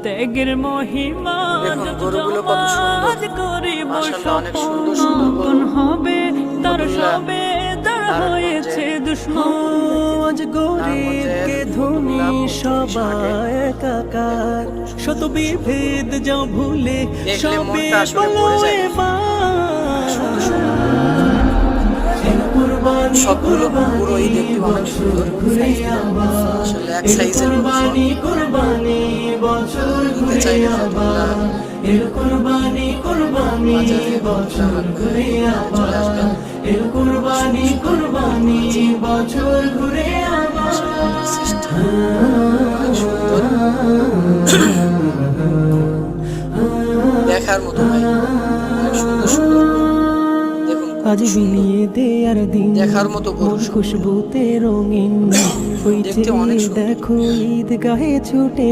ত্যাগের মহিমা দেখুন গরুগুলো কত সুন্দর, করিব মাশাআল্লাহ অনেক সুন্দর স্বপ্ন সুন্দর কোন গরু। হবে তার ফতুল্লাহ, সবে তার হয়েছে দুশ্মন আজ গরিবকে ধনী সবাই একাকার, শত বিভেদ যাও ভুলে দেখলে সবে মনটা আসলে বলো ভরে যায়। এবার। সুন্দর সুন্দর সবগুলো পুরোই দেখতে অনেক সুন্দর, আসলে এক সাইজের কুরবানি কুরবানি বছর ঘুরে আবার, এর কুরবানি কুরবানি বছর ঘুরে আবার, এর কুরবানি কুরবানি বছর ঘুরে আবার। দেখার মতো ভাই, অনেক সুন্দর সুন্দর গরু। দেখুন আজ বিলিয়ে দে আর দিন দেখার মতো গরু মন সব। খুশবুতে রঙিন, ওই দেখতে অনেক সুন্দর। দেখো ঈদ গাহে ছুটে